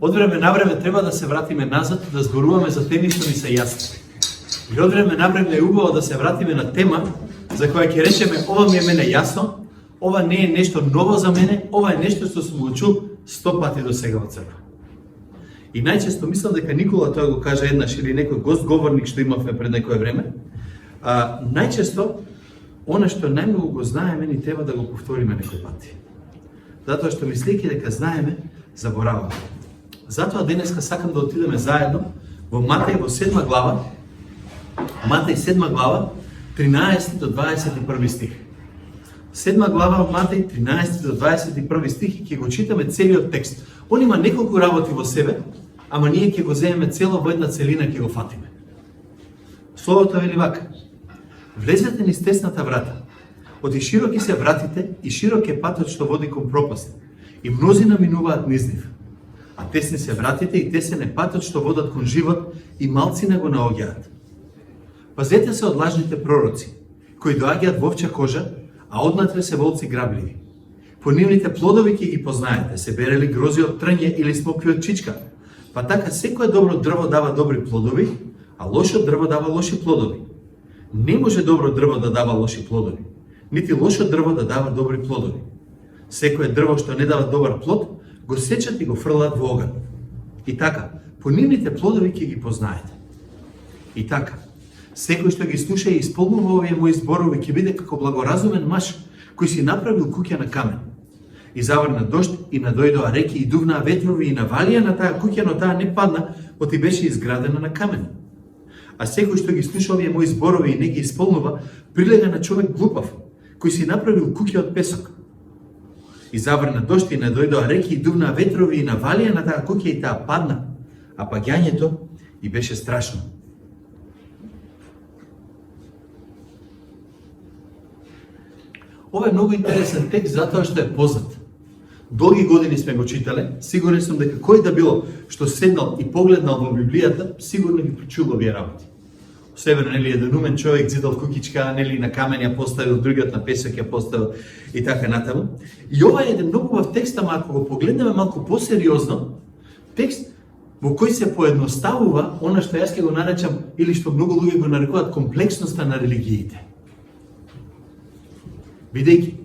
Од време на време треба да се вратиме назад, да зборуваме за теми што ни се јасни. И од време на време е убаво да се вратиме на тема за која ќе речеме ова ми е мене јасно, ова не е нешто ново за мене, ова е нешто што сум го чул 100 пати до сега од црква. И најчесто мислам дека Никола тоа го кажа еднаш или некој гостговорник што имавме пред некое време. Најчесто она што најмногу го знаеме ни треба да го повториме некој пати. Затоа што мислејќи дека знаеме, забораваме. Затоа денеска сакам да отидеме заедно во Матеј во 7 глава, Матеј 7 глава, 13 до 21 стих. 7 глава од Матеј, 13 до 21 стих и ќе го читаме целиот текст. Он има неколку работи во себе, ама ние ќе го земеме цело во една целина, ќе го фатиме. Словото вели вака: влезете низ тесната врата. Оти широки се вратите и широк е патот што води кон пропаст. И мнозина минуваат низ нив. А тесни се вратите и тесен е патот што водат кон живот и малцина го наоѓаат. Пазете се од лажните пророци, кои доаѓаат во овча кожа, а однатре се волци грабливи. По нивните плодови ќе ги познаете, се бере ли грози од трње или смокви од чичка. Па така секое добро дрво дава добри плодови, а лошо дрво дава лоши плодови. Не може добро дрво да дава лоши плодови, нити лошо дрво да дава добри плодови. Секое дрво што не дава добар плод, го сечат и го фрлаат во оган. И така, по нивните плодови ќе ги познаете. И така, секој што ги слуша и исполнува овие мои зборови ќе биде како благоразумен маж кој си направил куќа на камен. И заврна дожд и надојдоа реки и дувнаа ветрови и навалија на таа куќа, но таа не падна, оти беше изградена на камен. А секој што ги слуша овие мои зборови и не ги исполнува, прилега на човек глупав, кој си направил куќа од песок. И заврна дожд и надојдоа реки и дувнаа ветрови и навалија на таа куќа и таа падна, а паѓањето и беше страшно. Ова е многу интересен текст затоа што е познат. Долги години сме го читале, сигурен сум дека кој да било што седнал и погледнал во Библијата, сигурно ги прочул овие работи. Особено, нели, еден умен човек зидал кукичка, нели, на камен ја поставил, другиот на песок ја поставил и така натаму. И ова е еден многу убав текст, ама ако го погледнеме малку посериозно, текст во кој се поедноставува она што јас ќе го наречам или што многу луѓе го нарекуваат комплексноста на религиите. Бидејќи,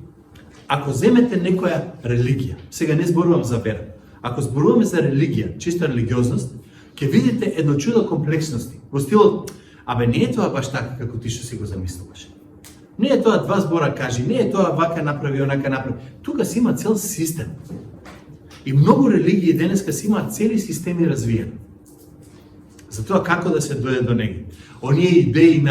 ако земете некоја религија, сега не зборувам за вера, ако зборуваме за религија, чиста религиозност, ќе видите едно чудо комплексности. Во стилот, абе не е тоа баш така како ти што си го замислуваш. Не е тоа два збора кажи, не е тоа вака направи, онака направи. Тука си има цел систем. И многу религии денеска си имаат цели системи развиени. Затоа како да се дојде до него. Оние идеи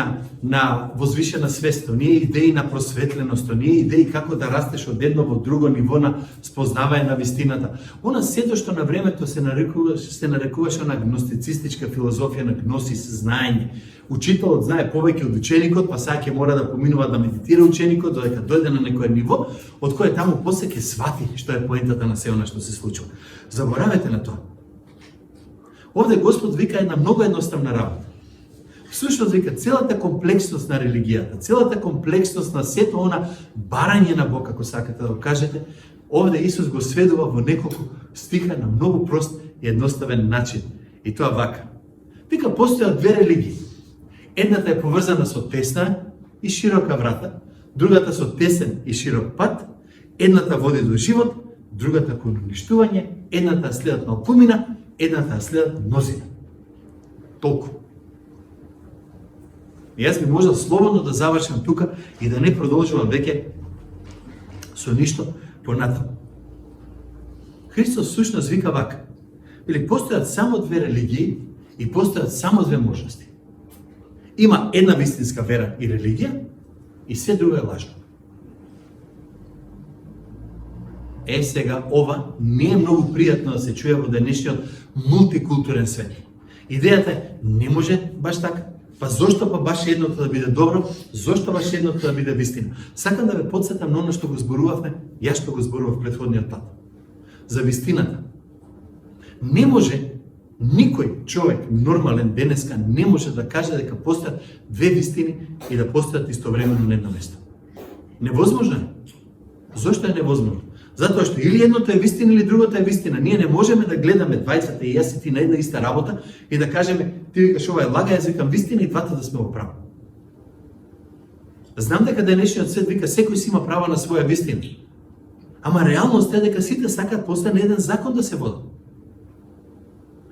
на возвишена свест, оние идеи на просветленост, оние идеи како да растеш од едно во друго ниво на спознавање на вистината. Она сето што на времето се нарекуваше на гностицистичка филозофија, на гносис, знаење. Учителот знае повеќе од ученикот, па сега ќе мора да поминува да медитира ученикот, додека дојде на некое ниво, од кое таму после ќе свати што е поентата на се она што се случува. Заборавете на тоа. Овде Господ вика една многу едноставна работа. Всушност вика целата комплексност на религијата, целата комплексност на сето она барање на Бог, ако сакате да го кажете, овде Исус го сведува во неколку стиха на многу прост и едноставен начин. И тоа вака. Вика постојат две религии. Едната е поврзана со тесна и широка врата, другата со тесен и широк пат, едната води до живот, другата кон уништување, едната следат малкумина, едната следат мнозина. Толку. И јас би можел слободно да завршам тука и да не продолжувам веќе со ништо понатаму. Христос сушност вика вака. Или постојат само две религии и постојат само две можности. Има една вистинска вера и религија и се друго е лажно. Сега ова не е многу пријатно да се чуе во денешниот мултикултурен свет. Идејата е не може баш така. Па зошто па баш едното да биде добро, зошто баш едното да биде вистина? Сакам да ве потсетам на оно што го зборувавме, јас што го зборував претходниот пат. За вистината. Не може никој човек нормален денеска не може да каже дека постојат две вистини и да постојат истовремено на едно место. Невозможно е. Зошто е невозможно? Затоа што или едното е вистина, или другото е вистина. Ние не можеме да гледаме двајцата и јас и ти на една иста работа и да кажеме, ти викаш ова е лага, јас викам вистина и двата да сме во право. Знам дека денешниот свет вика секој си има право на своја вистина. Ама реалност е дека сите сакаат после на еден закон да се водат.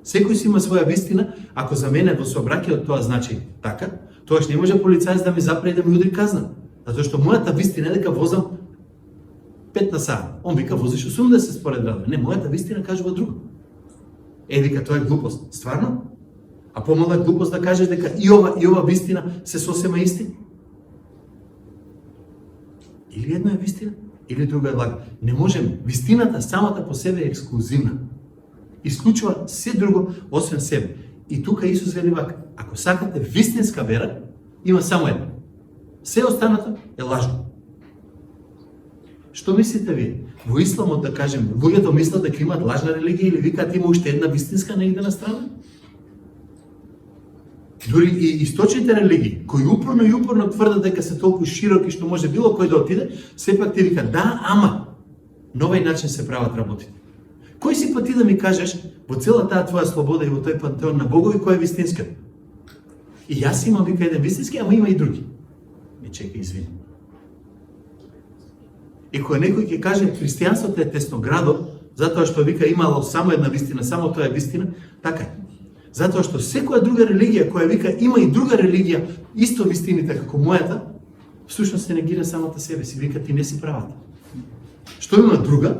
Секој си има своја вистина, ако за мене во сообраќајот тоа значи така, тоаш не може полицаец да ми запре и да ми удри казна. Затоа што мојата вистина е дека возам 5 на сат. Он вика возиш 80 според радио. Не, мојата вистина кажува друго. Вика тоа е глупост. Стварно? А помала е глупост да кажеш дека и ова вистина се сосема исти? Или едно е вистина, или друго е лага. Не можеме. Вистината самата по себе е ексклузивна. Исклучува се друго освен себе. И тука Исус вели вака, ако сакате вистинска вера, има само една. Се останато е лажно. Што мислите ви? Во исламот, да кажем, луѓето мислат дека имаат лажна религија или викаат има уште една вистинска на една страна? Дури и источните религии, кои упорно тврдат дека се толку широки што може било кој да отиде, сепак ти вика да, ама на овој начин се прават работите. Кој си па ти да ми кажеш во цела таа твоја слобода и во тој пантеон на богови кој е вистинска? И јас имам вика еден вистински, ама има и други. Ми чека, извини. И кога некој ќе каже христијанството е тесноградо, затоа што вика имало само една вистина, само тоа е вистина, така е. Затоа што секоја друга религија која вика има и друга религија, исто вистините како мојата, всушност се негира самата себе си, вика ти не си правата. Што има друга,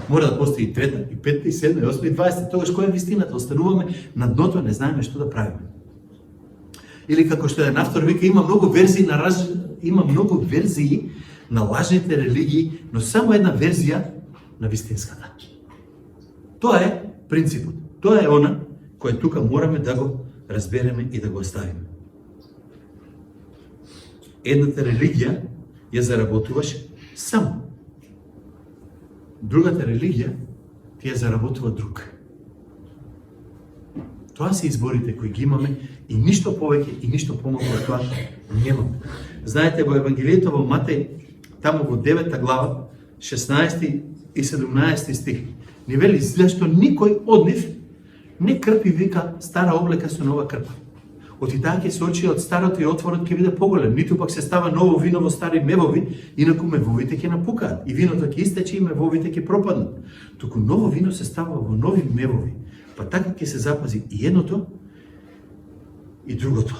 мора да постои и трета, и петта, и седма, и осма, и 20. Тогаш која е вистината? Остануваме на дното, не знаеме што да правиме. Или како што еден автор вика, има многу верзии на лажните религии, но само една верзија на вистинската. Тоа е принципот. Тоа е она кој тука мораме да го разбереме и да го оставиме. Едната религија ја заработуваш само. Другата религија ти ја заработува друг. Тоа се изборите кои ги имаме и ништо повеќе и ништо помалку од тоа немаме. Знаете, во Евангелието во Матеј, таму во 9 глава, 16 и 17 стих, ни вели зашто никој од нив не крпи вика стара облека со нова крпа. Оти таа ќе се очи од старото и отворот ќе биде поголем, ниту пак се става ново вино во стари мевови, инаку мевовите ќе напукаат и виното ќе истече и мевовите ќе пропаднат. Туку ново вино се става во нови мевови, па така ќе се запази и едното и другото.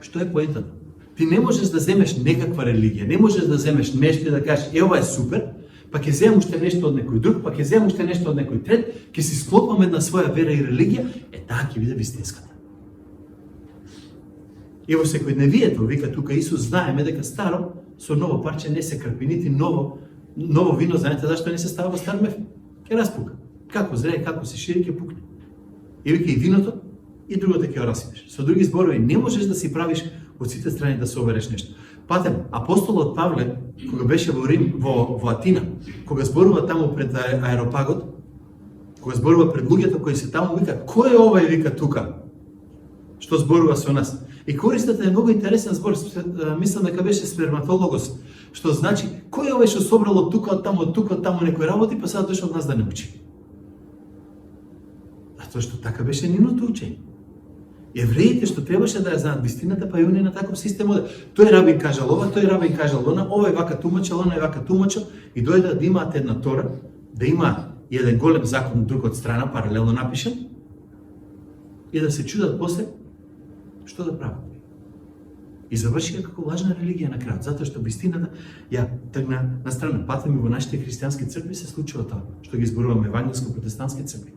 Што е поентата? Ти не можеш да земеш некаква религија, не можеш да земеш нешто и да кажеш ова е супер, па ќе земам уште нешто од некој друг, па ќе земам уште нешто од некој трет, ќе си склопам една своја вера и религија, таа ќе биде вистинската. И во секојдневието, вика тука Исус, знаеме дека старо со ново парче не се крпи, нити ново вино, знаете зашто не се става во стар мев? Ќе распука. Како зрее, како се шири, ќе пукне. И вика и виното, и другото ќе расипеш. Со други зборови, не можеш да си правиш од сите страни да собереш нешто. Патем, апостолот Павле, кога беше во Рим, во Атина, кога зборува таму пред аеропагот, кога зборува пред луѓето кои се таму, вика, кој е овај, вика тука, што зборува со нас? И користата е многу интересен збор, мислам дека беше сперматологос, што значи, кој е овај што собрал од тука, од таму некои работи, па сега дошол од нас да не учи? Затоа што така беше нивното учење. Евреите што требаше да ја знаат вистината, па и они на таков систем оде. Тој рабин кажал ова, тој рабин кажал она, овој вака тумачал, оној вака тумачал, и дојде да имаат една Тора, да има еден голем закон друг од страна, паралелно напишан, и да се чудат после што да прават. И завршиха како лажна религија на крајот, затоа што вистината ја тргна на страна. Патем и во нашите христијански цркви се случува тоа, што ги зборуваме евангелско-протестантски цркви.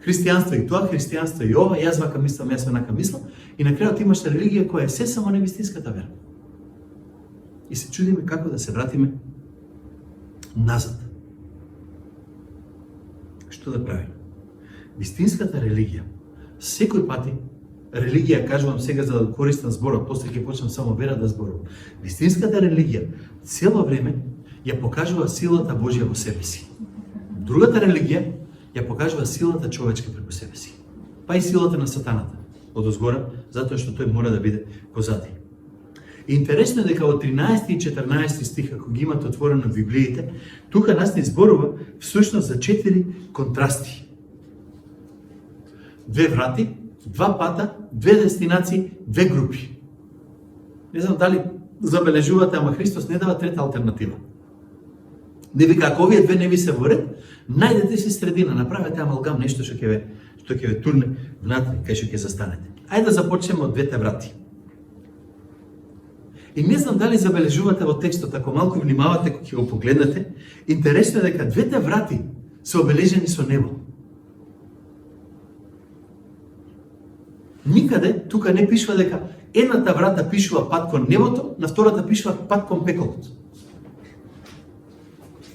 Христијанство и тоа, христијанство и ова, јас вака мислам, јас онака мислам, и на крајот имаш религија која е се само не вистинската вера. И се чудиме како да се вратиме назад. Што да правиме? Вистинската религија, секој пати, религија кажувам сега за да користам зборот, после ќе почнам само вера да зборувам. Вистинската религија цело време ја покажува силата Божја во себе си. Другата религија ја покажува силата човечка преку себе си. Па и силата на сатаната од озгора, затоа што тој мора да биде позади. Интересно е дека во 13 и 14 стих, ако ги имате отворено в Библиите, тука нас ни зборува всушност за 4 контрасти. 2 врати, 2 пата, 2 дестинации, 2 групи. Не знам дали забележувате, ама Христос не дава трета алтернатива. Не вика, ако овие две не ви се во ред, најдете си средина, направете амалгам, нешто што ќе ве турне внатре, кај што ќе застанете. Ајде да започнеме од 2 врати. И не знам дали забележувате во текстот, ако малку внимавате кога ќе го погледнете, интересно е дека 2 врати се обележени со небо. Никаде тука не пишува дека едната врата пишува пат кон небото, на втората пишува пат кон пеколот.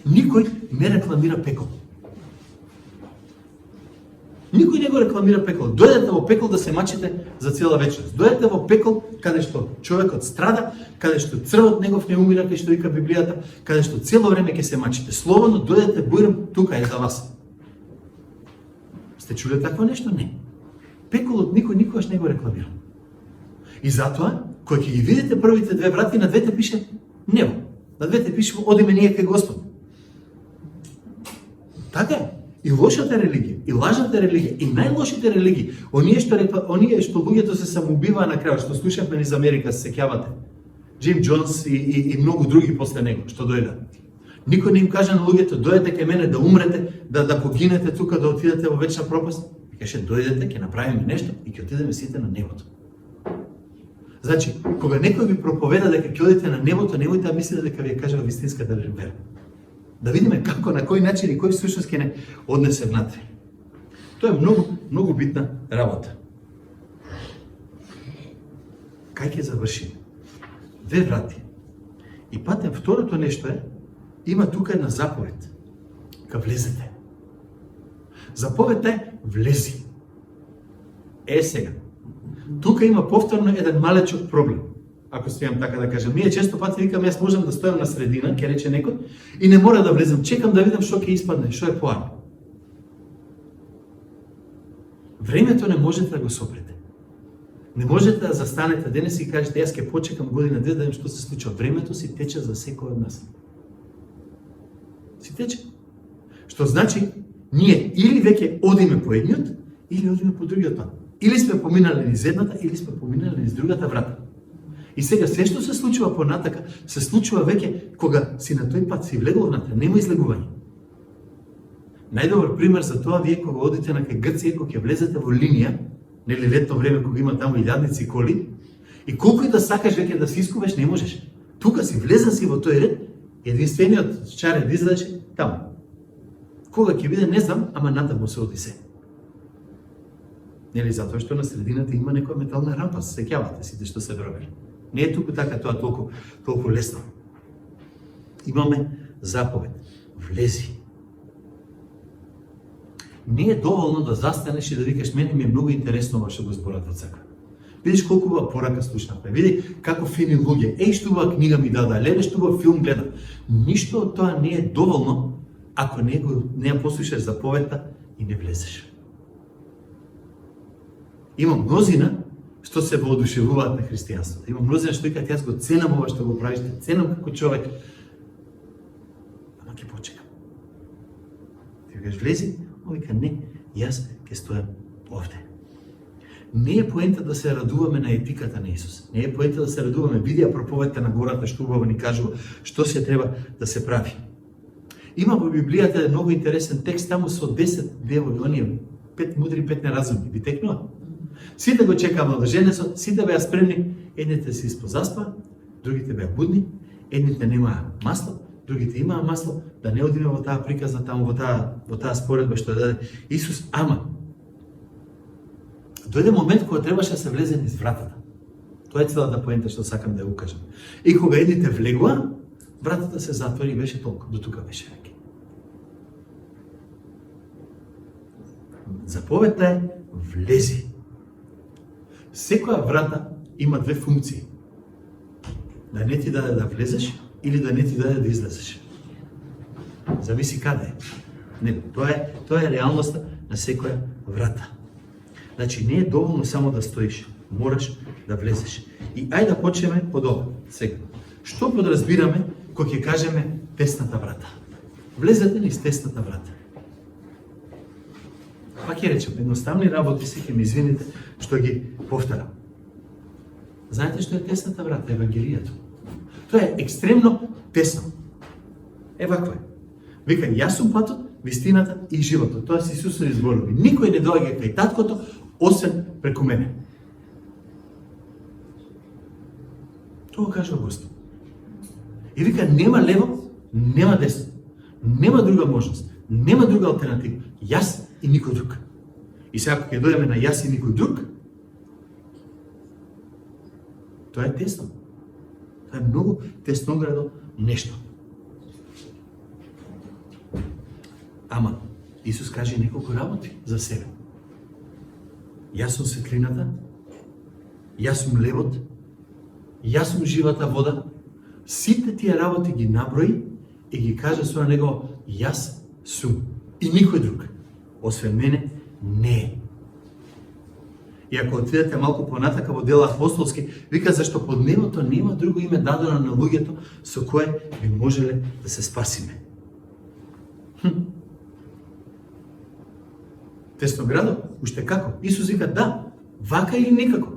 Никој не рекламира пекол. Никој не го рекламира пекол. Дојдете во пекол да се мачите за цела вечност. Дојдете во пекол каде што човекот страда, каде што црвот негов не умира, кај што вика Библијата, каде што цело време ќе се мачите. Слободно дојдете, бујрам, тука е за вас. Сте чуле такво нешто? Не. Пеколот никој никогаш не го рекламира. И затоа, кој ќе ги видите првите 2 врати, на двете пише небо. На двете пише одиме ние кај Господ. Така е. И лошата религија, и лажната религија, и најлошите религии, оние што луѓето се самоубиваа на крајот, што слушавме низ Америка, се сеќавате. Джим Джонс и многу други после него, што дојда. Никој не им кажа на луѓето, дојдете кај мене да умрете, да погинете тука, да отидете во вечна пропаст. И каже, дојдете, ќе направиме нешто и ќе отидеме сите на небото. Значи, кога некој ви проповеда дека ќе одите на небото, немојте да мислите дека ви ја кажа вистинската вера. Да видиме како, на кој начин и кој всушност ќе не однесе внатре. Тоа е многу, многу битна работа. Кај ќе завршиме? 2 врати. И патем, второто нешто е, има тука една заповед. Ка влезете. Заповедта е влези. Сега. Тука има повторно еден малечок проблем. Ако стојам така да кажам. Ние често пати викам, јас можам да стојам на средина, ќе рече некој, и не мора да влезам. Чекам да видам што ќе испадне, што е поано. Времето не можете да го сопрете. Не можете да застанете денес и кажете, јас ќе почекам година, 2 да видам што се случува. Времето си тече за секој од нас. Си тече. Што значи, ние или веќе одиме по едниот, или одиме по другиот пат. Или сме поминали низ едната, или сме поминали низ другата врата. И сега се што се случува понатака, се случува веќе кога си на тој пат си влегол внатре, нема излегување. Најдобар пример за тоа вие кога одите на кај Грција, кога ќе влезете во линија, нели летно време кога има таму илјадници коли, и колку и да сакаш веќе да се искуваш, не можеш. Тука си влеза си во тој ред, единствениот чарен да излезеш таму. Кога ќе биде, не знам, ама натаму се оди се. Нели затоа што на средината има некоја метална рампа, се сеќавате сите што се верували. Не е туку така тоа толку лесно. Имаме заповед. Влези. Не е доволно да застанеш и да викаш, мене ми е многу интересно ова што го зборат од црква. Видиш колку убава порака слушнавме. Види како фини луѓе. Еј што убава книга ми дада, леле што убав филм гледам. Ништо од тоа не е доволно ако не ја послушаш заповедта и не влезеш. Има мнозина што се воодушевуваат на христијанството. Има мнозина што викаат, јас го ценам ова што го правиш, ценам како човек. Ама ќе почекам. Ти кажеш, влези, он вика, не, јас ќе стојам овде. Не е поента да се радуваме на етиката на Исус. Не е поента да се радуваме. Види ја проповедта на гората, што убаво ни кажува што се треба да се прави. Има во Библијата еден многу интересен текст, таму со 10 девови, оние 5 мудри, 5 неразумни. Ви текнува? Сите го чекаа младоженецот, сите беа спремни, едните се испозаспаа, другите беа будни, едните немаа масло, другите имаа масло, да не одиме во таа приказна таму, во таа споредба што даде Исус, ама дојде момент кога требаше да се влезе низ вратата. Тоа е целата поента што сакам да ја укажам. И кога едните влегоа, вратата се затвори и беше толку, до тука беше веќе. Заповедта е влези. Секоја врата има 2 функции. Да не ти даде да влезеш или да не ти даде да излезеш. Зависи каде е. Не, тоа е реалноста на секоја врата. Значи не е доволно само да стоиш. мораш да влезеш. И ајде да почнеме од ова. Сега, што подразбираме кога ќе кажеме тесната врата? Влезете низ тесната врата. Па ќе речем, едноставни работи се, ќе ми извините што ги повторам. Знаете што е тесната врата? Евангелијето. Тоа е екстремно тесно. Вакво е. Вика, јас сум патот, вистината и животот. Тоа се Исусови зборови. Никој не доаѓа кај таткото, освен преку мене. Тоа кажа Господ. И вика, нема лево, нема десно. Нема друга можност. Нема друга алтернатива. Јас и никој друг. И сега, ако ќе дојдеме на јас и никој друг, тоа е тесно. Тоа е многу тесноградо нешто. Ама, Исус каже неколку работи за себе. Јас сум светлината, јас сум левот, јас сум живата вода. Сите тие работи ги наброи и ги каже со него, јас сум. И никој друг, освен мене, не е. И ако отидете малку понатака во дела апостолски, вика зашто под небото нема друго име дадено на луѓето со кое би можеле да се спасиме. Тесноградо, уште како? Исус вика да, вака или никако.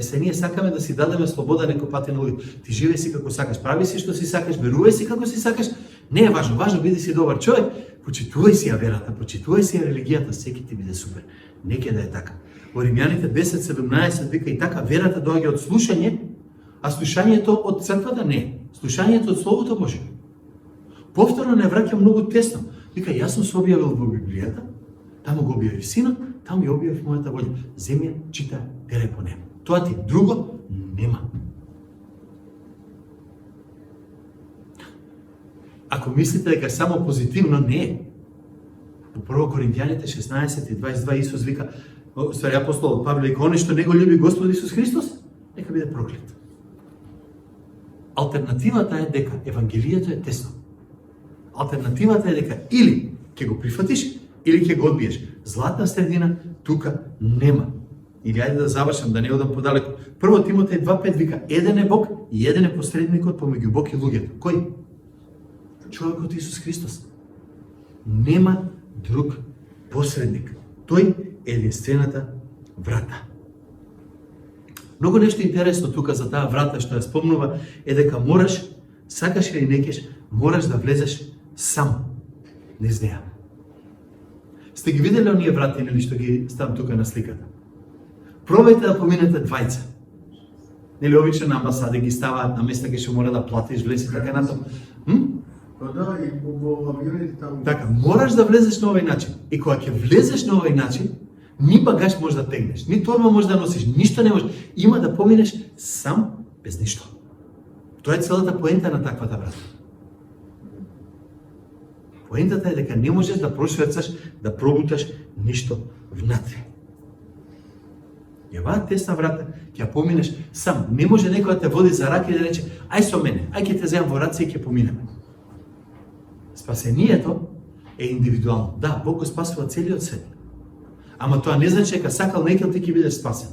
Се ние сакаме да си дадеме слобода некој пати на луѓето. Ти живеј си како сакаш, прави си што си сакаш, верувај си како си сакаш. Не е важно, важно биде си добар човек. Почитувај си ја верата, почитувај си ја религијата, секи ти биде супер. Неке да е така. Во Римјаните 10:17 вика и така верата доаѓа од слушање, а слушањето од црквата не. Слушањето од Словото Божие. Повторно не враќа многу тесно. Вика, јас сум се објавил во Библијата, таму го објавив Синот, таму ја објавив мојата волја. Земја, чита, тере по небо. Тоа ти друго нема. Ако мислите дека само позитивно, не е. Во 1 Коринтијаните 16:22 Исус вика, ствари апостол Павле, вика, оне што не го љуби Господ Исус Христос, нека биде проклет. Алтернативата е дека Евангелието е тесно. Алтернативата е дека или ќе го прифатиш, или ќе го одбиеш. Златна средина тука нема. Или ајде да завршам, да не одам подалеку. 1 Тимотеј 2:5 вика, еден е Бог и еден е посредникот помеѓу Бог и луѓето. Кој? Човекот Исус Христос. Нема друг посредник. Тој е единствената врата. Многу нешто интересно тука за таа врата што ја спомнува е дека мораш, сакаш или не кеш, мораш да влезеш сам низ неа. Сте ги видели оние врати или што ги ставам тука на сликата? Пробајте да поминете двајца. Нели обично на амбасади ги ставаат на места кај што мора да платиш, влез и така натаму. Да, и во авионите таму. Така, мораш да влезеш на овој начин. И кога ќе влезеш на овој начин, ни багаж можеш да тегнеш, ни торба можеш да носиш, ништо не можеш. Има да поминеш сам без ништо. Тоа е целата поента на таквата врата. Поентата е дека не можеш да прошверцаш, да пробуташ ништо внатре. И оваа тесна врата ќе ја поминеш сам. Не може некој да те води за рака и да рече, ај со мене, ај ќе те земам во раце и ќе поминеме. Спасението е индивидуално. Да, Бог го спасува целиот свет. Ама тоа не значи дека сакал некој ти ќе бидеш спасен.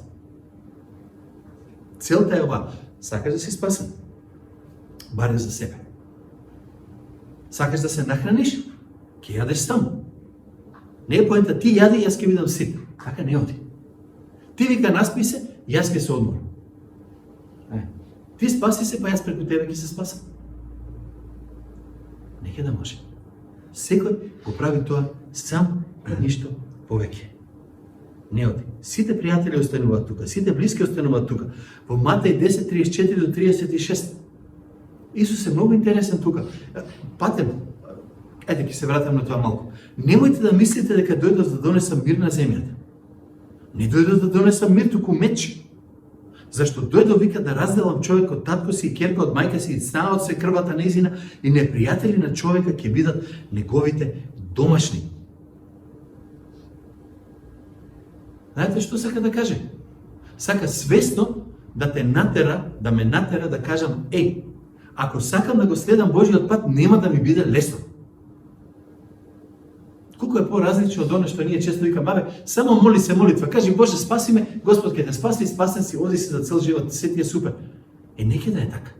Целта е ова. Сакаш да си спасен? Барем за себе. Сакаш да се нахраниш? Ќе јадеш сам. Не е поента ти јади и јас ќе бидам сит. Така не оди. Ти вика наспи се, јас ќе се одморам. Ти спаси се, па јас преку тебе ќе се спасам. Неке да може. Секој го прави тоа сам и ништо повеќе. Не оди. Сите пријатели остануваат тука, сите блиски остануваат тука. Во Матеј 10:34 до 36. Исус е многу интересен тука. Патем, ќе се вратам на тоа малку. Немојте да мислите дека дојдов да донесам мир на земјата. Не дојдов да донесам мир, туку меч. Зашто дојдов вика да разделам човек од татко си и ќерка од мајка си и станот се крвата нејзина и непријатели на човека ќе бидат неговите домашни. Знаете што сака да каже? Сака свесно да те натера, да ме натера да кажам, еј, ако сакам да го следам Божиот пат, нема да ми биде лесно. Колко е по-различно од оно што ние често викаме, абе, само моли се молитва, кажи Боже спаси ме, Господ ќе те спаси, спасен си, оди си за цел живот, се ти е супер. Неќе да е така.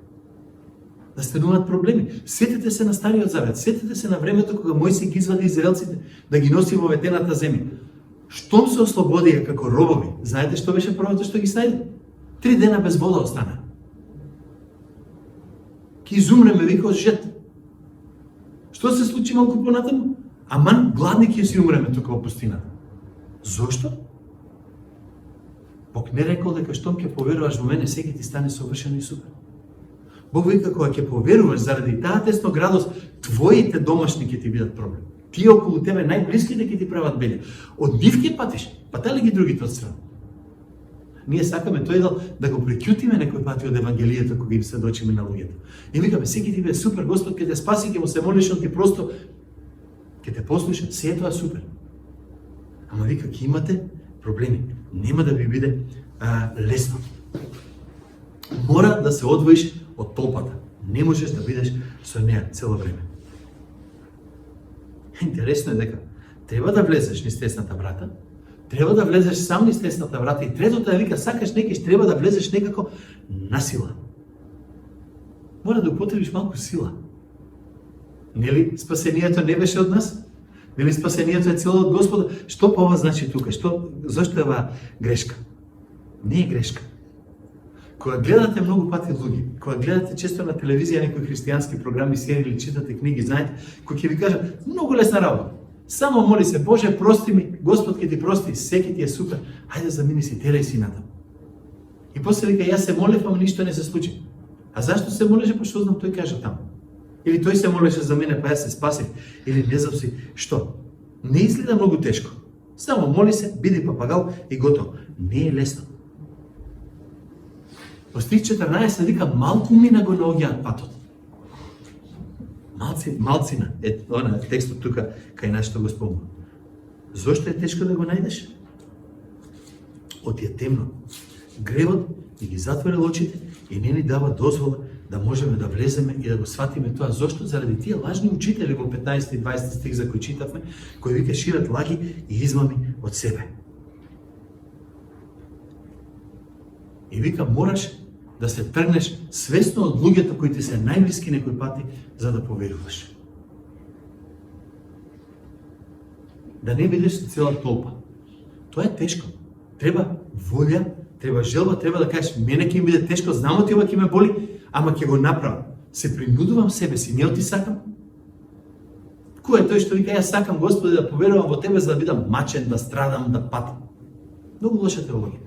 Да стануваат проблеми. Сетете се на Стариот Завет, сетете се на времето кога Мојсей ги извади израелците да ги носи во ветената земја. Штом се ослободија како робови, знаете што беше првото што ги снајде? 3 дена без вода остана. Ки изумреме, вика, од жет. Што се случи малку понатаму? Аман гладни ќе си умреме тука во пустината. Зошто? Бог не рекол дека штом ќе поверуваш во мене, сега ти стане совршено и супер. Бог вика, кога ќе поверуваш заради таа тесноградост, твоите домашни ќе ти бидат проблем. Тие околу тебе, најблиските ќе ти прават белја. Од нив ќе патиш, патали ги другите од страна. Ние сакаме тој дел да го прекјутиме некој пати од Евангелието кога им се дочиме на луѓето. И викаме, секи ти бе супер, Господ ќе те спаси, ќе му се молиш, он ти просто ќе те послуша, се е тоа супер. Ама вика, ќе имате проблеми. Нема да ви биде лесно. Мора да се одвоиш од толпата. Не можеш да бидеш со неа цело време. Интересно е дека треба да влезеш низ тесната врата, треба да влезеш сам низ тесната врата и третото е вика, сакаш некиш, треба да влезеш некако насила. Мора да употребиш малку сила. Нели спасението не беше од нас? Нели спасението е цело од Господа? Што по ова значи тука? Зошто е ова грешка? Не е грешка. Кога гледате многу пати луѓе, кога гледате често на телевизија некои христијански програми, серии или читате книги, знаете, кој ќе ви кажа, многу лесна работа. Само моли се, Боже, прости ми, Господ ќе ти прости, секи ти е супер, хајде замини си, терај си натаму. И после вика, јас се молев, ама ништо не се случи. А зашто се молеше, па што знам, тој кажа таму. Или тој се молеше за мене, па јас се спасив, или не знам си, што? Не изгледа многу тешко. Само моли се, биди папагал и готово. Не е лесно. Во стих 14 вика, малку мина го наоѓаат патот. Малцина е она текстот тука кај нашето го спомнува. Зошто е тешко да го најдеш? Оти е темно. Гревот ни ги затвори очите и не ни дава дозвола да можеме да влеземе и да го сватиме тоа. Зошто? Заради тие лажни учители во 15 и 20 стих за кој читавме, кои вика шират лаги и измами од себе. И вика, мораш да се тргнеш свесно од луѓето кои ти се најблиски некој пати за да поверуваш. Да не бидеш со цела толпа. Тоа е тешко. Треба волја, треба желба, треба да кажеш, мене ќе ми биде тешко, знам оти ова ќе ме боли, ама ќе го направам. Се принудувам себе си, не оти сакам. Кој е тој што вика, јас сакам Господи да поверувам во тебе за да бидам мачен, да страдам, да патам. Многу лоша теологија.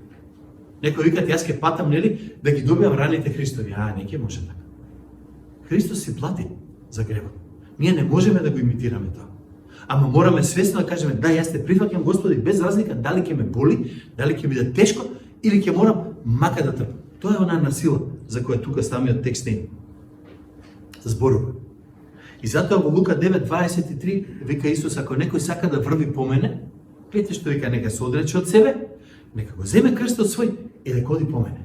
Некој викат, јас ќе патам, нели, да ги добиам раните Христови. Не ќе може така. Христос си плати за гревот. Ние не можеме да го имитираме тоа. Ама мораме свесно да кажеме, да, јас те прифаќам, Господи, без разлика дали ќе ме боли, дали ќе биде тешко или ќе морам мака да трпам. Тоа е онаа насила за која тука самиот текст не зборува. И затоа во Лука 9:23 вика Исус, ако некој сака да врви по мене, гледате што вика, нека се одрече од себе, нека го земе крстот свој и да ходи по мене.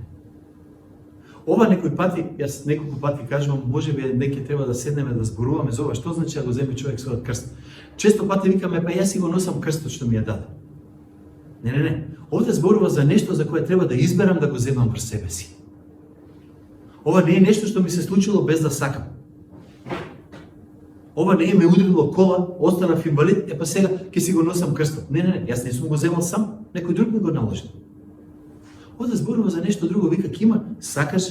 Ова некој пати, јас неколку пати кажувам, можеби неќе треба да седнеме да зборуваме за ова, што значи да го земе човек својот крст. Често пати викаме, па јас си го носам крстот што ми ја даде. Не. Овде зборува за нешто за кое треба да изберам да го земам врз себе си. Ова не е нешто што ми се случило без да сакам. Ова не е ме удрило кола, останав инвалид, па сега ќе си го носам крстот. Не, јас не сум го земал сам, некој друг ми го наложи. Овде зборува за нешто друго, вика, Кима, сакаш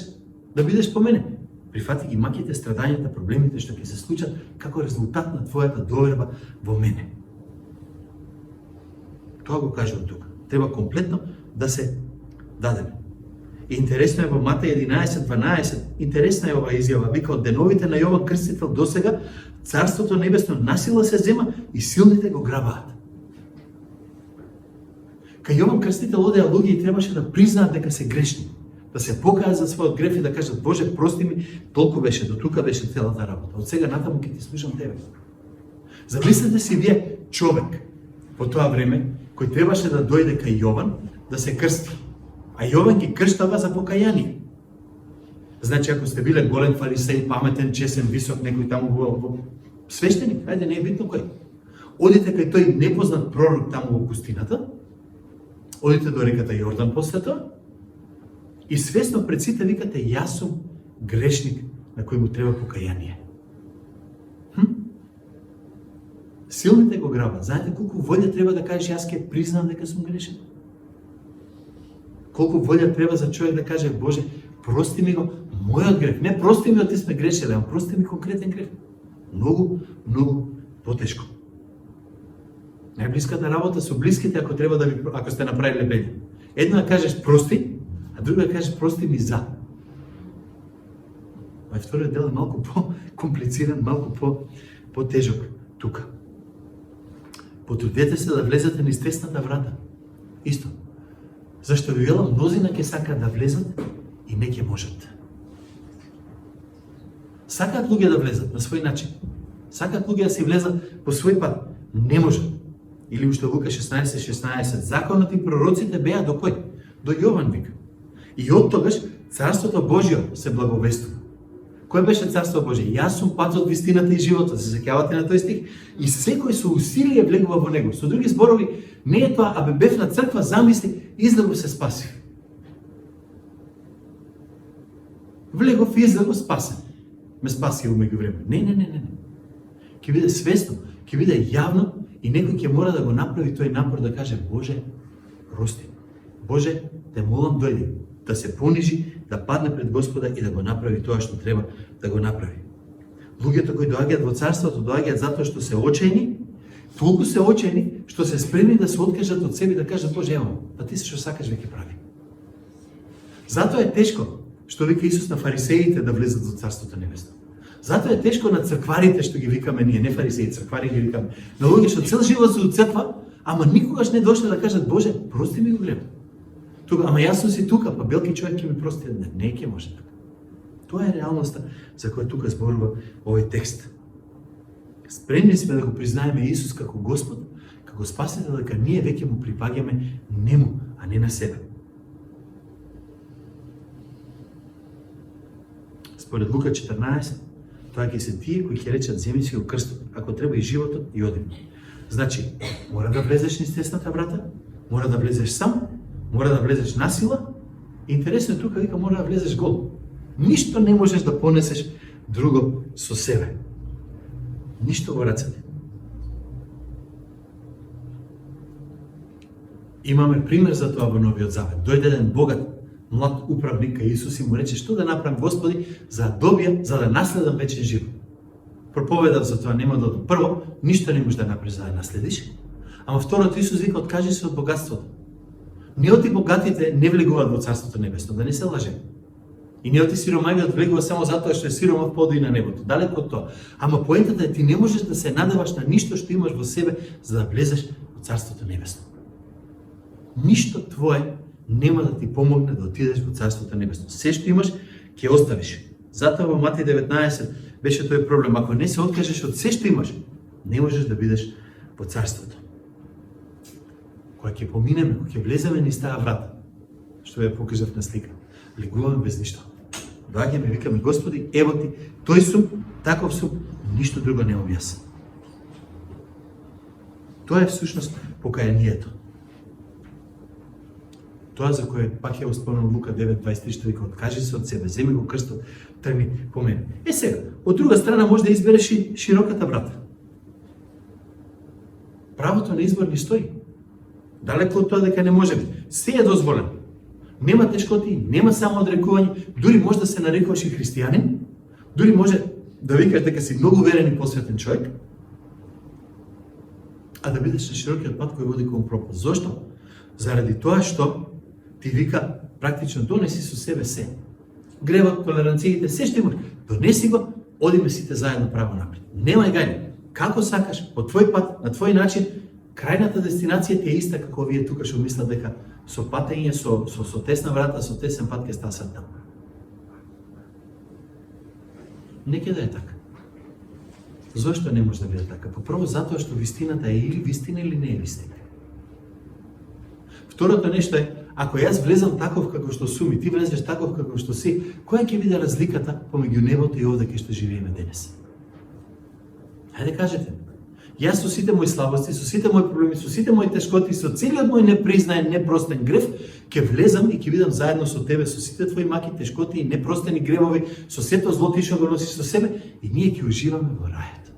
да бидеш по мене. Прифати ги маките, страдањата, проблемите што ќе се случат како резултат на твојата доверба во мене. Тоа го кажувам тука. Треба комплетно да се дадеме. И интересно е во Матеј 11:12, интересна е ова изјава, вика, од деновите на Јован Крстител досега, Царството небесно насила се зема и силните го грабаат. Кај Јован Крстител одеа луѓе и требаше да признаат дека се грешни, да се покајат за својот греф и да кажат, Боже, прости ми, толку беше, до тука беше целата работа. Од сега натаму ќе ти слушам тебе. Замислете си вие човек по тоа време кој требаше да дојде кај Јован да се крсти. А Јован ги крштава за покаяние. Значи, ако сте биле голем фарисеј, паметен, чесен, висок, некој таму во свештеник, ајде, не е битно кој. одите кај тој непознат пророк таму во пустината, одите до реката Јордан после тоа, и свесно пред сите викате, јас сум грешник на кој му треба покаяние. Силните го грабат. Знаете колку волја треба да кажеш, јас ќе признам дека сум грешен? Колку волја треба за човек да каже, Боже, прости ми го мојот греф. Не прости ми да ти сме грешили, а прости ми конкретен греф. Многу, многу потешко. Најблиската работа со блиските ако сте направиле беља. Едно да кажеш прости, а друго да кажеш прости ми за. А вториот дел е малку по-комплициран, малку по-тежок тука. Потрудете се да влезете низ тесната врата. Исто. Зашто ви велам, мнозина ќе сакаат да влезат и не ќе можат. Сакаат луѓе да влезат на свој начин. Сакаат луѓе да си влезат по свој пат. Не можат. Или уште Лука 16:16. Законот и пророците беа до кој? До Јован вика. И од тогаш Царството Божјо се благовестува. Кој беше Царство Божие? Јас сум патот, вистината и животот. Се сеќавате на тој стих? И секој со усилие влегува во него. Со други зборови, не е тоа, абе бев на црква, замисли, излегов се спасив. Влегов и излегов спасен. Ме спаси умеѓу време. Не. Ќе биде свесно, ќе биде јавно и некој ќе мора да го направи тој напор да каже, Боже, прости. Боже, те молам дојди, да се понижи, да падне пред Господа и да го направи тоа што треба да го направи. Луѓето кои доаѓаат во царството, доаѓаат затоа што се очени, толку се очени, што се спремни да се откажат од себе и да кажат, Боже, ево, па ти се што сакаш веќе прави. Затоа е тешко, што вика Исус на фарисеите да влезат во Царството Небесно. Затоа е тешко на цркварите, што ги викаме ние, не фарисеи, црквари ги викаме. На луѓе што цел живот се од црква, ама никогаш не дошле да кажат, Боже, прости ми го грев. Тука, ама јас сум си тука, па белки човек ќе ми прости. Не ќе може така. Тоа е реалноста за која тука зборува овој текст. Спремни сме да го признаеме Исус како Господ, како Спасител, дека ние веќе му припаѓаме нему, а не на себе. Според Лука 14, тоа ќе се тие кои ќе речат, земи си го крстот, ако треба и животот, и одим. Значи, мора да влезеш низ тесната врата, мора да влезеш сам, мора да влезеш насила. Интересно е тука, вика, мора да влезеш гол. Ништо не можеш да понесеш друго со себе. Ништо во рацете. Имаме пример за тоа во Новиот Завет. Дојде еден богат, млад управник кај Исус и му рече, што да направам, Господи, за да добијам, за да наследам вечен живот. Проповедав за тоа, нема да одам. Прво, ништо не можеш да направиш за да наследиш. Ама второто, Исус вика, откажи се од богатството. Неоти богатите не влегуваат во Царството Небесно, да не се лаже. И неоти сиромавиот влегува само затоа што е сиромав поди на небото, далеко од тоа. Ама поентата е, ти не можеш да се надеваш на ништо што имаш во себе за да влезеш во Царството Небесно. Ништо твое нема да ти помогне да отидеш во Царството Небесно. Се што имаш ќе оставиш. Затоа во Матеј 19 беше тој проблем. Ако не се откажеш од се што имаш, не можеш да бидеш во Царството. Кога ќе поминеме, кога ќе влеземе низ таа врата, што ја покажав на слика, влегуваме без ништо. Доаѓаме и викаме, Господи, ево ти, тој сум, таков сум, ништо друго не објас. Тоа е всушност покаянието. Тоа за кое пак ја спомнам Лука 9:23, што вика, откажи се од себе, земи го крстот, тргни по мене. Сега, од друга страна може да избереш и широката врата. Правото на избор ни стои. Далеко од тоа дека не можеме. Се е дозволено. Нема тешкоти, нема само одрекување, дури може да се нарекуваш и христијанин, дури може да викаш дека си многу верен и посветен човек, а да бидеш на широкиот пат кој води кон пропаст. Зошто? Заради тоа што ти вика практично донеси со себе се. Гревот, толеранциите, се што имаш, донеси го, одиме сите заедно право напред. Немај гајде. Како сакаш, по твој пат, на твој начин, крајната дестинација ти е иста како вие тука што мислат дека со патење, со тесна врата, со тесен пат ќе стасат таму. Не ќе да е така. Зошто не може да биде така? Прво затоа што вистината е или вистина или не е вистина. Второто нешто е, ако јас влезам таков како што сум и ти влезеш таков како што си, која ќе биде разликата помеѓу небото и овде кај што живееме денес? Хајде кажете. Јас со сите мои слабости, со сите мои проблеми, со сите мои тешкоти, со целиот мој непризнаен, непростен грев, ќе влезам и ќе видам заедно со тебе, со сите твои маки, тешкоти и непростени гревови, со сето зло ти што го носиш со себе, и ние ќе уживаме во рајот.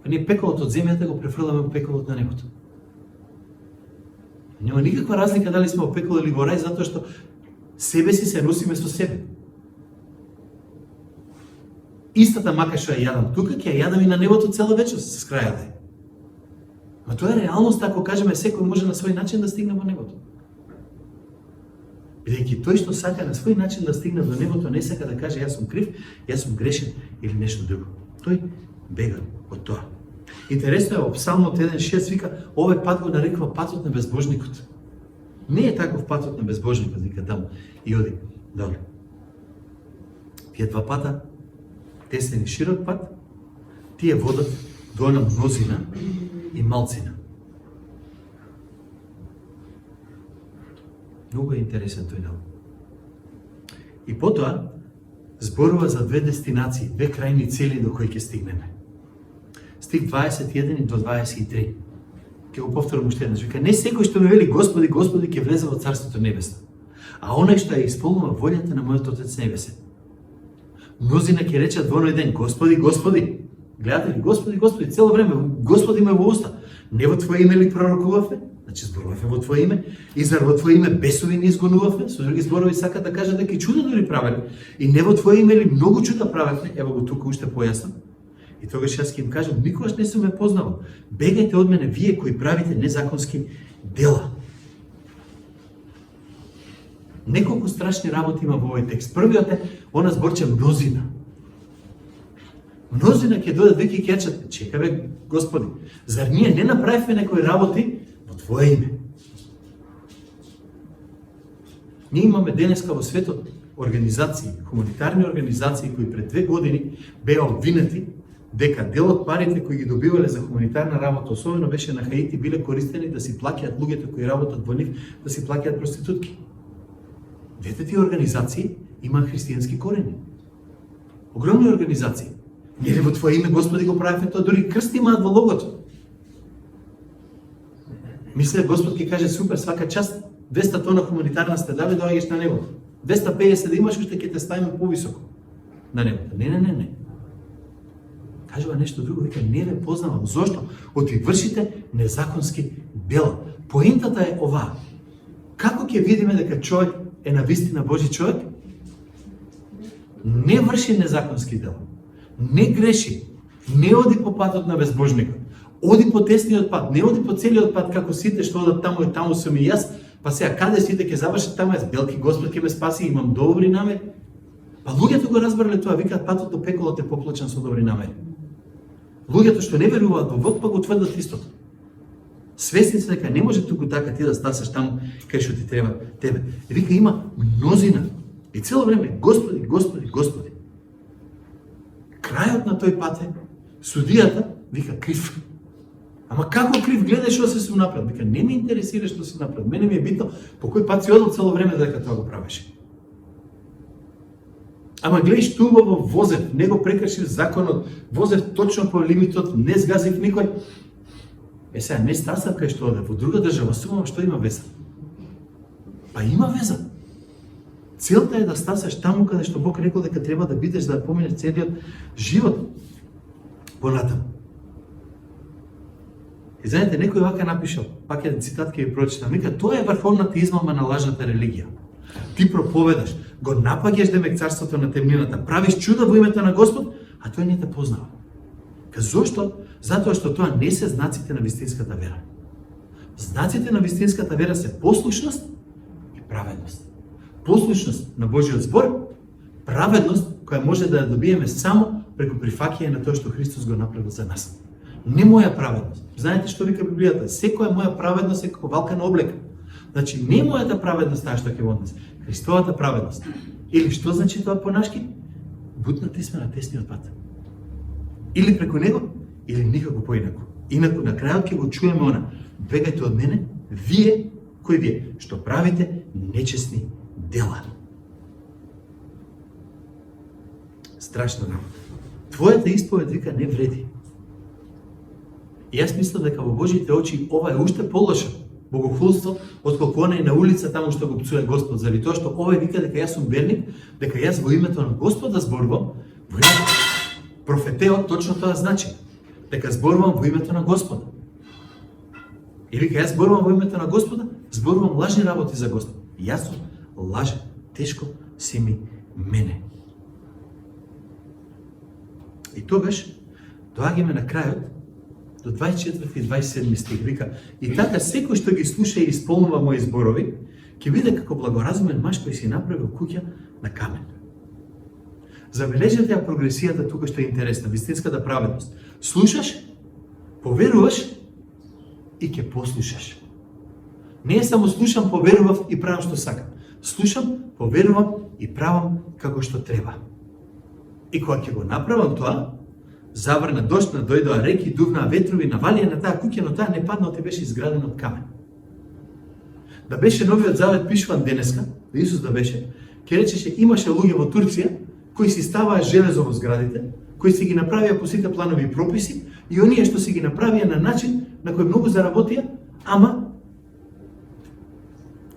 А ние пеколот од земјата го префрламе во пеколот на небото. Нема никаква разлика дали сме во пекол или во рај, затоа што себе си се носиме со себе. Истата мака што ја јадам тука, ќе ја јадам и на небото цела вечност с крајата. Ма тоа е реалност, ако кажеме секој може на свој начин да стигне во небото. Бидејќи тој што сака на свој начин да стигне до небото, не сака да каже јас сум крив, јас сум грешен или нешто друго. Тој бега од тоа. Интересно е, во Псалмот 1:6 вика, овој пат го нарекува патот на безбожникот. Не е таков патот на безбожникот, вика таму и оди. Добре. Тие два пата, тесен и широк пат, тие водат до она мнозина и малцина. Многу е интересен тој дел. И потоа зборува за две дестинации, две крајни цели до кои ќе стигнеме. Стих 21 и до 23. Ќе го повторам уште еднаш. Вика, не секој што ме вели Господи, Господи, ќе влезе во Царството Небесно, а оној што ја исполнува волјата на мојот Отец Небесен. Мнозина ќе речат во оној ден, Господи, Господи. Гледате ли, Господи, Господи, цело време, Господи ме во уста. Не во Твое име ли пророкувавме? Значи зборувавме во Твое име. И зар во Твое име бесови не изгонувавме? Со други зборови сака да кажа дека чуда дори правеле. И не во Твое име ли многу чуда правевме? Ево го тука уште појасно. И тогаш јас ќе им кажам, никогаш не сум ме познавал. Бегајте од мене, вие кои правите незаконски дела. Неколку страшни работи има во овој текст. Првиот е она зборче мнозина. Мнозина ќе додат веќе ќе кажат, чека бе, Господи, зар ние не направивме некои работи во Твое име? Ние имаме денеска во светот организации, хуманитарни организации кои пред 2 години беа обвинети дека дел од парите кои ги добивале за хуманитарна работа, особено беше на Хаити, биле користени да си плаќаат луѓето кои работат во нив, да си плаќаат проститутки. Двете тие организации имаат христијански корени. Огромни организации. Ние во Твое име, Господи, го правиме тоа, дури крст имаат во логото. Мисле, Господ ќе каже, супер, свака част, 200 тона хуманитарна сте дали, доаѓаш на небото. 250 да имаш, уште ќе те ставиме повисоко на небото. Не. Кажува нешто друго, вика, не ве познавам. Зошто? Оти вршите незаконски дела. Поентата е оваа. Како ќе видиме дека човек е навистина Божи човек? Не врши незаконски дела. Не греши. Не оди по патот на безбожникот. Оди по тесниот пат. Не оди по целиот пат како сите што одат таму и таму сум и јас. Па сега каде сите ќе завршат таму? Јас белки Господ ќе ме спаси, имам добри намери. Па луѓето го разбрале тоа, викаат патот до пеколот е поплачен со добри намери. Луѓето што не веруваат во Бог, па го тврдат истото. Свесни се дека не може туку така ти да стасаш таму кај што ти треба тебе. И вика има мнозина. И цело време Господи, Господи, Господи. Крајот на тој пат е судијата вика крив. Ама како крив, гледај што се сум направил. Вика не ме интересира што си направил. Мене ми е битно по кој пат си одел цело време дека тоа го правеше. Ама гледаш убаво возев, не го прекршив законот, возев точно по лимитот, не сгазив никој. Сега не стасав кај што оде, во друга држава, сумам што има веза. Па има веза. Целта е да стасаш таму каде што Бог рекол дека треба да бидеш, да поминеш целиот живот понатаму. И знаете, некој вака напишал, пак еден цитат ќе ви прочитам, вика, тоа е врховната измама на лажната религија. Ти проповедаш, го напаѓаш демек царството на темнината, правиш чуда во името на Господ, а тој не те познава. Зошто? Затоа што тоа не се знаците на вистинската вера. Знаците на вистинската вера се послушност и праведност. Послушност на Божиот збор, праведност која може да ја добиеме само преку прифаќање на тоа што Христос го направил за нас. Не моја праведност. Знаете што вика Библијата? Секоја моја праведност е како валкана облека. Значи, не мојата праведност таа што ќе во нас, Христовата праведност. Или што значи тоа по-нашки? Бутнати сме на тесниот пат. Или преку него, или никако поинаку. Инаку на крајот ќе го чуеме она. Бегајте од мене, вие, кои вие, што правите нечесни дела. Страшно работа. Твојата исповед вика не вреди. И јас мислам дека во Божите очи ова е уште полошо богохулство, отколку оне на улица таму што го пцуе Господ, заради тоа што овој вика дека јас сум верник, дека јас во името на Господа зборувам, во името профетеот точно тоа значи, дека зборувам во името на Господа. Или кога јас зборувам во името на Господа, зборувам лажни работи за Господ. Јас сум лажен, тешко си ми мене. И тогаш доаѓаме на крајот до 24 и 27 стих. Вика, и така секој што ги слуша и исполнува мои зборови, ќе биде како благоразумен маж кој си направил куќа на камен. Забележете ја прогресијата тука што е интересна, вистинската праведност. Слушаш, поверуваш и ќе послушаш. Не е само слушам, поверував и правам што сакам. Слушам, поверувам и правам како што треба. И кога ќе го направам тоа, заврна дожд, дојдоа реки, дувнаа ветрови, навалија на таа куќа, но таа не падна, оти беше изградена од камен. Да беше новиот завет пишуван денеска, да Исус да беше, ќе речеше имаше луѓе во Турција кои си ставаа железо во зградите, кои си ги направија по сите планови и прописи, и оние што си ги направија на начин на кој многу заработија, ама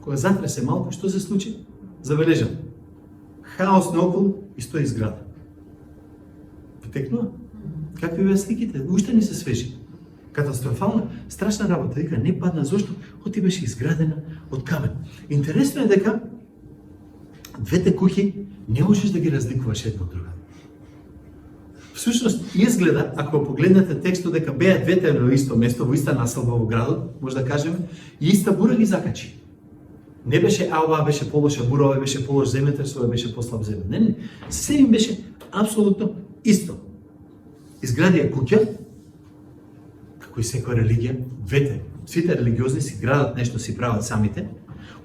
кога затресе малку, што се случи? Забележам. Хаос наоколу и стои зграда. Потекнува? Какви беа сликите? Уште не се свежи. Катастрофална, страшна работа. Вика, не падна, зошто? Оти беше изградена од камен. Интересно е дека двете куќи не можеш да ги разликуваш една од друга. Всушност, изгледа, ако погледнете текстот, дека беа двете на исто место, во иста населба во градот, може да кажеме, и иста бура ги закачи. Не беше оваа беше полоша бура, овој беше полош земјотрес, овој беше послаб земјотрес. Не, се им беше апсолутно исто. Изградија куќа, како и секоја религија, двете, сите религиозни си градат нешто, си прават самите.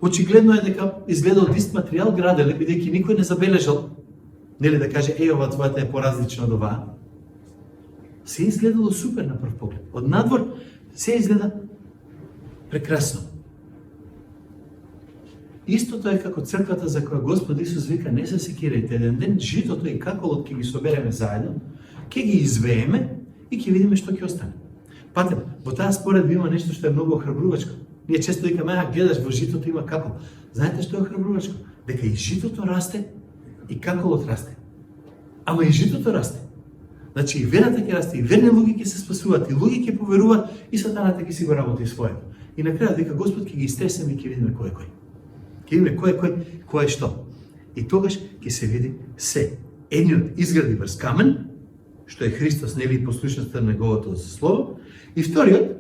Очигледно е дека изгледа од ист материјал граделе, бидејќи никој не забележал, нели да каже, ова твојата е поразлична од оваа. Се изгледало супер на прв поглед. Од надвор се изгледа прекрасно. Истото е како црквата за која Господ Исус вика, не се секирајте, еден ден житото и каколот ќе ги собереме заедно, ќе ги извееме и ќе видиме што ќе остане. Патем, во таа споредба има нешто што е многу охрабрувачко. Ние често викаме, гледаш во житото има какол. Знаете што е охрабрувачко? Дека и житото расте и каколот расте. Ама и житото расте. Значи и верата ќе расте, и верни луѓе ќе се спасуваат, и луѓе ќе поверуваат, и сатаната ќе си го работи своето. И на крајот дека Господ ќе ги истресеме и ќе видиме кој е кој. Ќе видиме кој е што. И тогаш ќе се види се. Едниот изгради врз камен, што е Христос, нели и послушноста на неговото слово, и вториот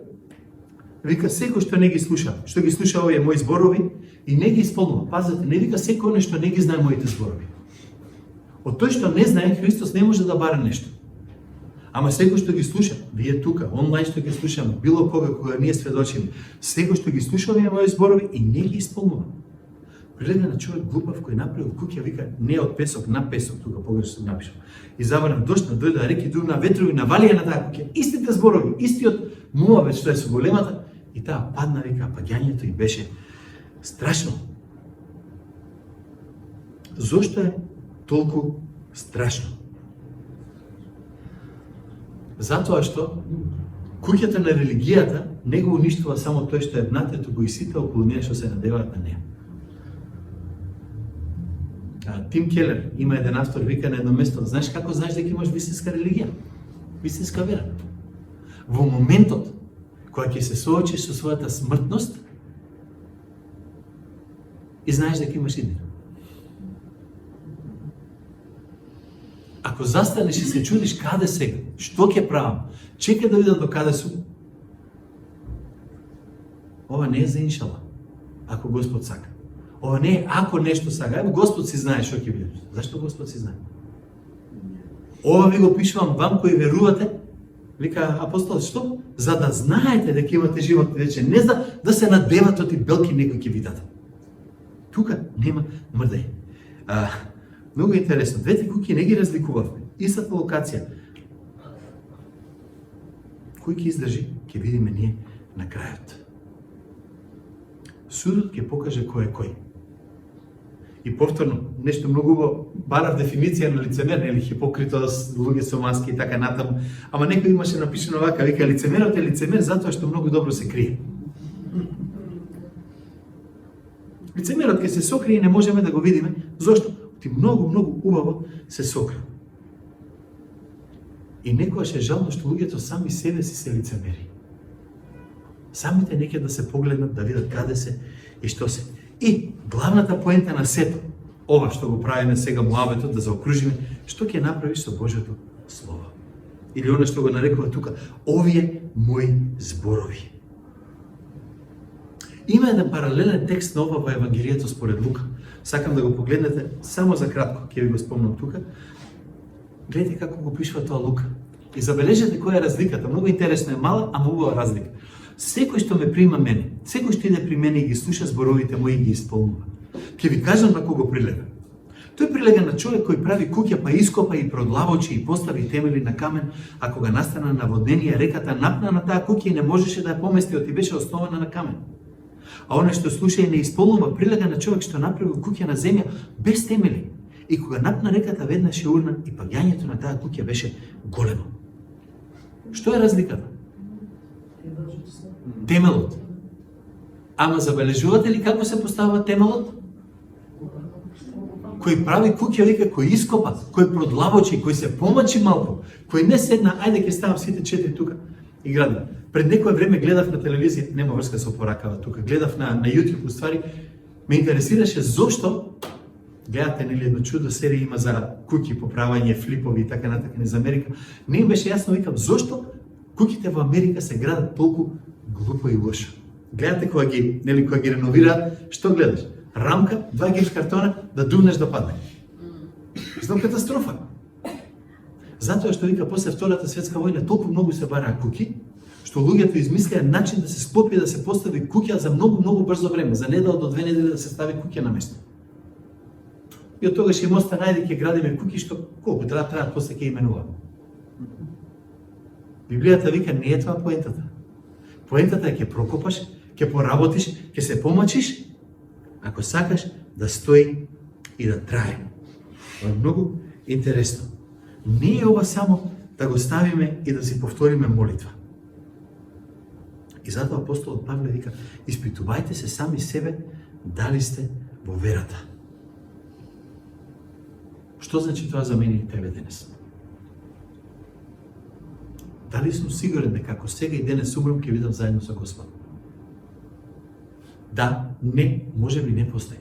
вика секој што не ги слуша, што ги слуша овие мои зборови и не ги исполнува. Пазете, не вика секој што не ги знае моите зборови. Од тој што не знае, Христос не може да бара нешто. Ама секој што ги слуша, вие тука, онлайн што ги слушаме, било кога ние сведочиме, секој што ги слуша овие мои зборови и не ги исполнува. Гледа на човек глупав кој направил куќа, вика не од песок на песок, тука погрешно сум напишал. И заврна дожд, дојдоа реки, дувна ветрови, навалија на таа куќа, истите зборови, истиот муавет што е со големата, и таа падна, вика, паѓањето и беше страшно. Зошто е толку страшно? Затоа што куќата на религијата не го уништува само тој што е внатре, туку и сите околу неја што се надеваат на неја. Тим Келер има еден автор, вика на едно место, знаеш како знаеш дека имаш вистинска религија? Вистинска вера. Во моментот кога ќе се соочиш со својата смртност и знаеш дека имаш иднина. Ако застанеш и се чудиш каде сега, што ќе правам, чекај да видам до каде сум, ова не е за иншала, ако Господ сака. Ова не е ако нешто сака. Ево Господ си знае што ќе биде. Зашто Господ си знае? Ова ви го пишувам вам кои верувате, вика апостол, што? За да знаете дека имате живот вечен, не за да се надевате од белки некој ќе ви даде. Тука нема мрдај. Многу интересно. Двете куќи не ги разликувавме. Истата локација. Кој ќе издржи, ќе видиме ние на крајот. Судот ќе покаже кој е кој. И повторно, нешто многу убаво, барав дефиниција на лицемер, нели хипокритос, луѓе со маски и така натаму. Ама некој имаше напишано вака, вика лицемерот е лицемер затоа што многу добро се крие. Лицемерот ќе се сокрие и не можеме да го видиме, зошто? Ти многу убаво се сокрие. И некојаш е жално што луѓето сами себе си се лицемери. Самите неќе да се погледнат, да видат каде се и што се. И главната поента на сето, ова што го правиме сега муабетот, да заокружиме, што ќе направиш со Божјото Слово. Или оно што го нарекува тука, овие мои зборови. Има еден паралелен текст на ова во Евангелието според Лука. Сакам да го погледнете само за кратко, ќе ви го спомнам тука. Гледайте како го пишува тоа Лука. И забележете која е разликата. Многу интересно е, мала, ама убава разлика. Секој што ме прима мене, секој што иде при мене и ги слуша зборовите мои и ги исполнува. Ќе ви кажам на кого прилега. Тој прилега на човек кој прави куќа, па ископа и продлавочи и постави темели на камен, а кога настана наводнение, реката напна на таа куќа и не можеше да ја помести, оти беше основана на камен. А оној што слуша и не исполнува, прилега на човек што направил куќа на земја без темели. И кога напна реката, веднаш ја урна и паѓањето на таа куќа беше големо. Што е разликата? Темелот. Ама забележувате ли како се поставува темелот? Кој прави куќа, вика, кој ископа, кој продлавочи, кој се помачи малку, кој не седна, ајде ќе ставам сите 4 тука и градим. Пред некое време гледав на телевизија, нема врска со поракава тука, гледав на YouTube, уствари, ме интересираше зошто, гледате нели едно чудо серија има за куќи, поправање, флипови и така натака за Америка, не им беше јасно, викам, зошто куќите во Америка се градат толку глупо и лошо. Гледате кога ги реновираат, што гледаш? Рамка, 2 гипс картона, да дувнеш да падне. Знам катастрофа. Затоа што вика после Втората светска војна толку многу се бараа куќи, што луѓето измислија начин да се склопи да се постави куќа за многу брзо време, за недела до 2 недели да се стави куќа на место. И од тогаш им остана најде ќе градиме куќи што колку траат после ќе именува. Библијата вика не е тоа поентата. Поентата е ќе прокопаш, ќе поработиш, ќе се помачиш, ако сакаш да стои и да трае. Това е многу интересно. Не е ова само да го ставиме и да си повториме молитва. И затоа апостолот Павле вика, испитувајте се сами себе дали сте во верата. Што значи тоа за мене и тебе денес? Дали сум сигурен дека ако сега и денес умрам, ќе видам заедно со Господ? Да, не, може би не постои.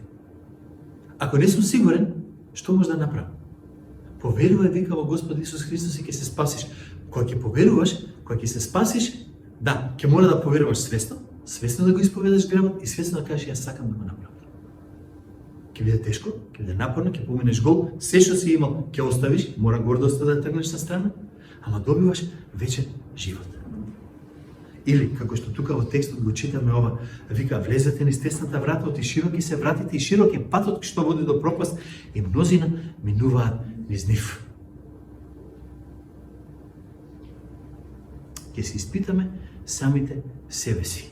Ако не сум сигурен, што може да направам? Поверувај вика во Господ Исус Христос и ќе се спасиш. Кога ќе поверуваш, кога ќе се спасиш, да, ќе мора да поверуваш свесно да го исповедаш гревот и свесно да кажеш јас сакам да го направам. Ќе биде тешко, ќе биде напорно, ќе поминеш гол, се што си имал ќе оставиш, мора гордоста да тргнеш на страна, ама добиваш вечен живот. Или, како што тука во текстот го читаме ова, вика, влезете низ тесната врата, оти широки се вратите и широк е патот што води до пропаст и мнозина минуваат низ нив. Ќе се испитаме самите себе си.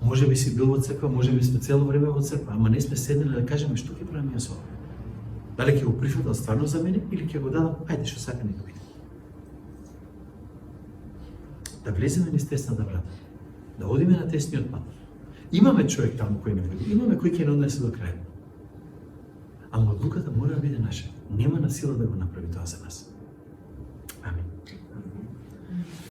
Може би си бил во црква, може би сме цело време во црква, ама не сме седнали да кажеме што ќе правиме со ова. Дали ќе го прифатам стварно за мене или ќе го дадам, ајде што сака нека биде. Да влеземе низ тесната врата, да одиме на тесниот пат. Имаме човек таму кој не води, имаме кој ќе не однесе до крај. Ама одлуката мора да биде наша. Нема на сила да го направи тоа за нас.